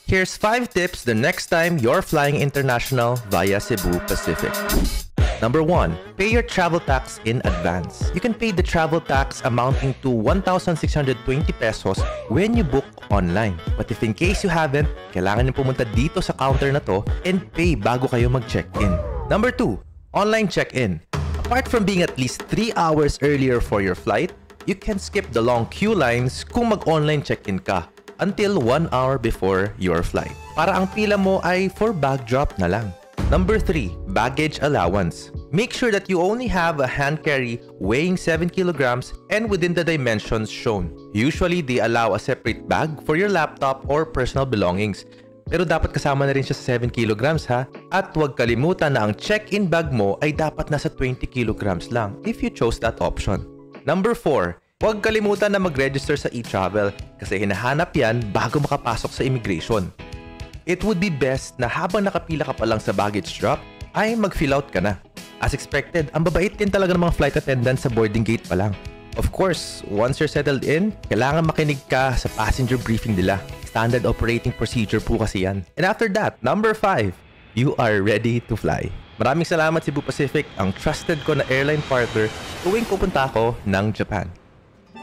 Here's 5 tips the next time you're flying international via Cebu Pacific. Number 1. Pay your travel tax in advance. You can pay the travel tax amounting to 1,620 pesos when you book online. But if in case you haven't, kailangan niyo pumunta dito sa counter na to and pay bago kayo mag-check-in. Number 2. Online check-in. Apart from being at least 3 hours earlier for your flight, you can skip the long queue lines kung mag-online check-in ka until 1 hour before your flight. Para ang pila mo ay for bag drop na lang. Number 3. Baggage allowance. Make sure that you only have a hand carry weighing 7 kilograms and within the dimensions shown. Usually, they allow a separate bag for your laptop or personal belongings. Pero dapat kasama na rin siya sa 7 kilograms ha. At huwag kalimutan na ang check-in bag mo ay dapat nasa 20 kilograms lang if you chose that option. Number 4. Huwag kalimutan na mag-register sa e-travel kasi hinahanap yan bago makapasok sa immigration. It would be best na habang nakapila ka pa lang sa baggage drop, ay mag-fill out ka na. As expected, ang babait din talaga ng mga flight attendants sa boarding gate pa lang. Of course, once you're settled in, kailangan makinig ka sa passenger briefing nila. Standard operating procedure po kasi yan. And after that, number 5, you are ready to fly. Maraming salamat Cebu Pacific, ang trusted ko na airline partner tuwing pupunta ako ng Japan.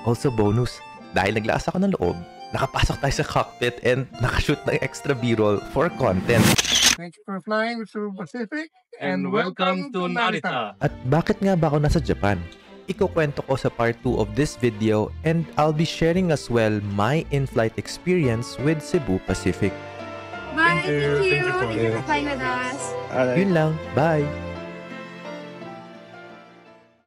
Also bonus, dahil naglakas ako ng loob, nakapasok tayo sa cockpit and nakashoot ng extra b-roll for content. Thanks for flying with Cebu Pacific and welcome to Narita. At bakit nga ba ako nasa Japan? Ikukwento ko sa part 2 of this video and I'll be sharing as well my in-flight experience with Cebu Pacific. Bye! Thank you! Thank you for flying with us. Yun lang, bye!